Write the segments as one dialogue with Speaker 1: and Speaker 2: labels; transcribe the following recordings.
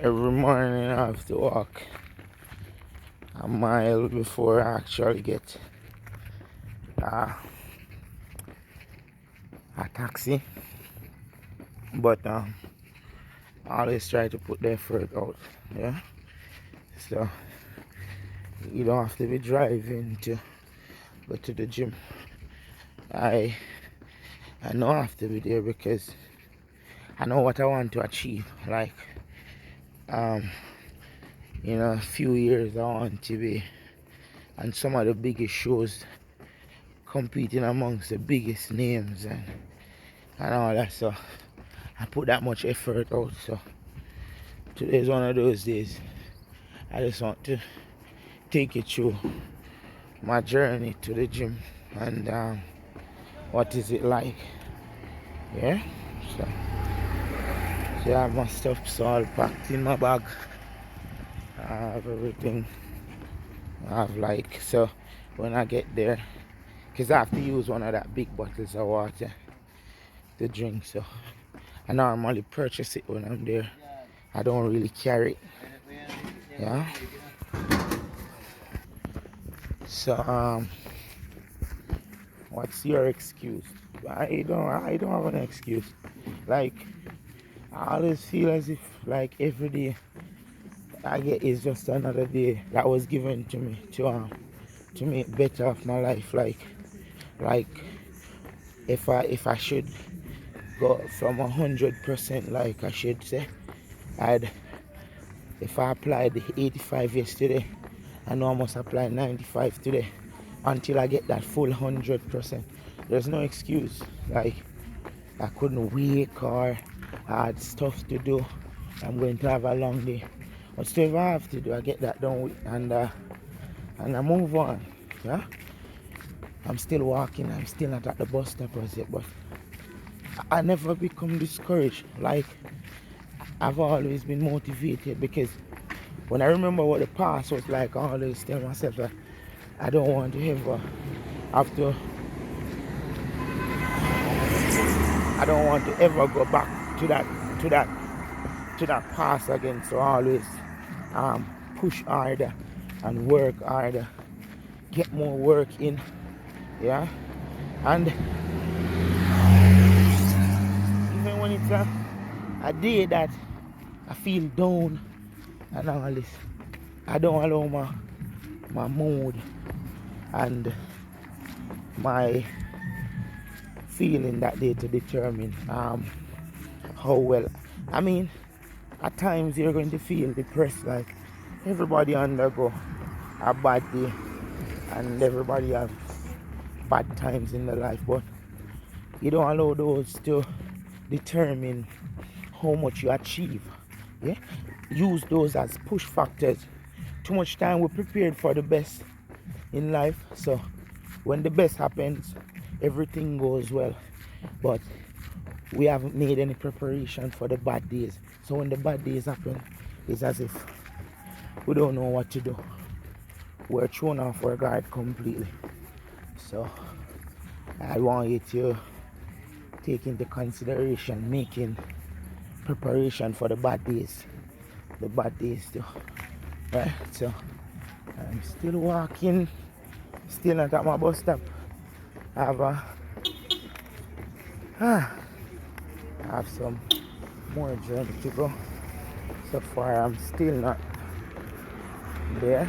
Speaker 1: Every morning I have to walk a mile before I actually get uh, a taxi. But I always try to put the effort out. Yeah. So you don't have to be driving to go to the gym. I I know I have to be there because I know what I want to achieve. Like um, a few years I want to be on some of the biggest shows, competing amongst the biggest names and all that. So I put that much effort out. So today's one of those days. I just want to take you through my journey to the gym and what is it like. Yeah. So, so I have my stuff all packed in my bag. I have everything. I have so when I get there, because I have to use one of that big bottles of water to drink. So I normally purchase it when I'm there. I don't really carry it. Yeah. So what's your excuse? I don't have an excuse. Like I always feel as if every day I get is just another day that was given to me to make better of my life. Like if I should go from 100%, like I should say, I'd if I applied 85 yesterday, I know I must apply 95 today until I get that full 100%. There's no excuse. Like I couldn't wake or I had stuff to do. I'm going to have a long day. But still, if I have to do, I get that done with and I move on. Yeah, I'm still walking. I'm still not at the bus stop as yet, but I never become discouraged. Like I've always been motivated because when I remember what the past was like, I always tell myself that I don't want to ever have to. I don't want to ever go back to that to that past again. So I always push harder and work harder, get more work in. Yeah, and even when it's a day that I feel down and all this, I don't allow my mood and my feeling that day to determine how well. I mean, at times you're going to feel depressed, like everybody undergo a bad day and everybody have bad times in their life, but you don't allow those to determine how much you achieve. Yeah, use those as push factors. Too much time we're prepared for the best in life, so when the best happens, everything goes well, but we haven't made any preparation for the bad days. So when the bad days happen, it's as if we don't know what to do. We're thrown off our guard completely. So I want you to take into consideration making preparation for the bad days. The bad days too. Right? So I'm still walking, still not at my bus stop. I have some more journey to go. So far I'm still not there.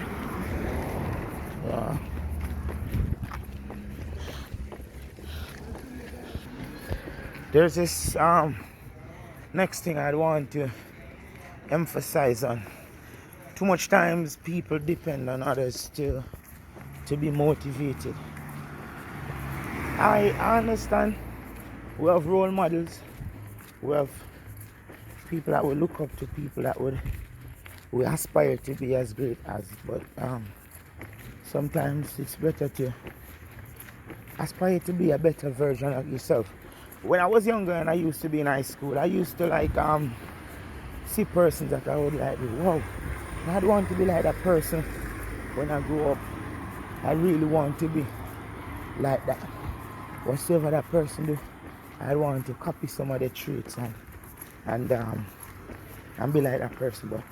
Speaker 1: Yeah. There's this next thing I want to emphasize on. Too much times people depend on others to be motivated. I understand we have role models, we have people that we look up to, people that we aspire to be as great as, but sometimes it's better to aspire to be a better version of yourself. When I was younger and I used to be in high school, I used to see persons that I would like, wow, I'd want to be like that person when I grow up. I really want to be like that. Whatever that person do, I want to copy some of the traits and and be like that person. But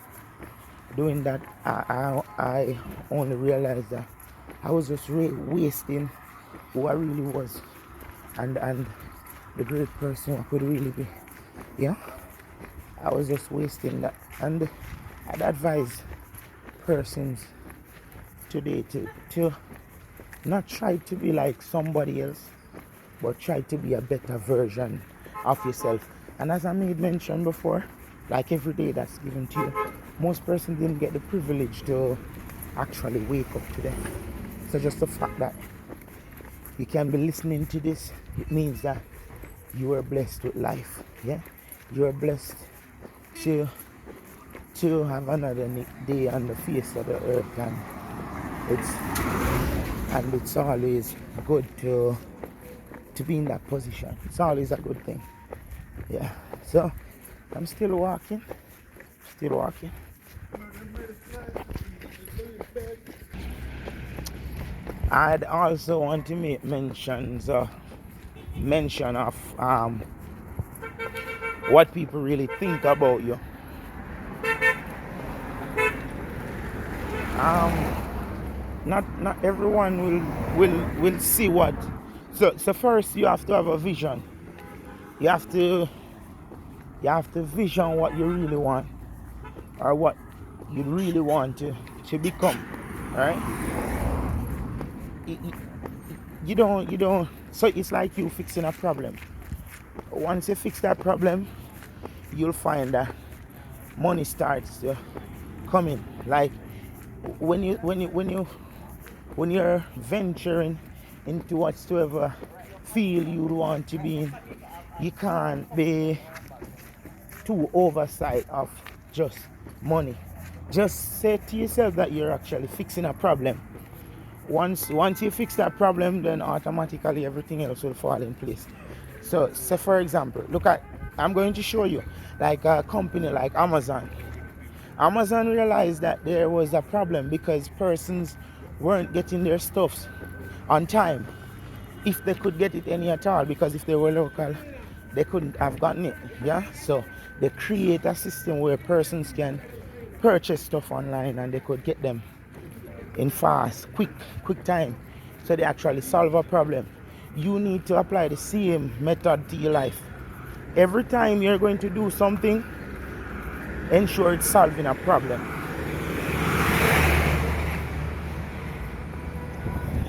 Speaker 1: doing that, I only realized that I was just wasting who I really was, and the great person I could really be. Yeah, I was just wasting that, and I'd advise persons today to not try to be like somebody else, but try to be a better version of yourself. And as I made mention before, like every day that's given to you, most persons didn't get the privilege to actually wake up today. So just the fact that you can be listening to this, it means that you are blessed with life. Yeah, you are blessed to have another day on the face of the earth, and it's always good to be in that position. It's always a good thing. Yeah. So I'm still walking. I'd also want to make mention of what people really think about you. Not everyone will see what. So first you have to have a vision. You have to vision what you really want, or what you really want to become, right? You don't. So it's like you fixing a problem. Once you fix that problem, you'll find that money starts to come in. Like when you're venturing into whatsoever field you want to be in, you can't be too oversight of just money. Just say to yourself that you're actually fixing a problem. Once you fix that problem, then automatically everything else will fall in place. So say for example, I'm going to show you like a company like Amazon. Amazon realized that there was a problem because persons weren't getting their stuffs on time, if they could get it any at all, because if they were local they couldn't have gotten it. Yeah, so they create a system where persons can purchase stuff online and they could get them in fast, quick time. So they actually solve a problem. You need to apply the same method to your life. Every time you're going to do something, ensure it's solving a problem.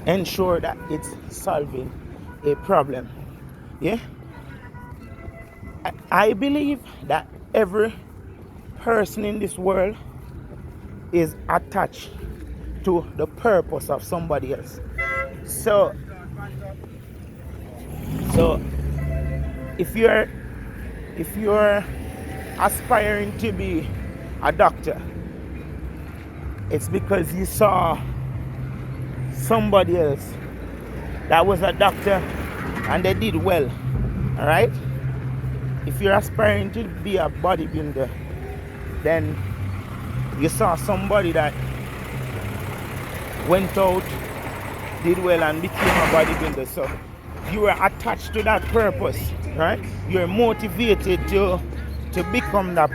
Speaker 1: Ensure that it's solving a problem. Yeah? I believe that every person in this world is attached to the purpose of somebody else. So if you're aspiring to be a doctor, it's because you saw somebody else that was a doctor and they did well. All right? If you're aspiring to be a bodybuilder, then you saw somebody that went out, did well, and became a bodybuilder. So you are attached to that purpose, right? You're motivated to become that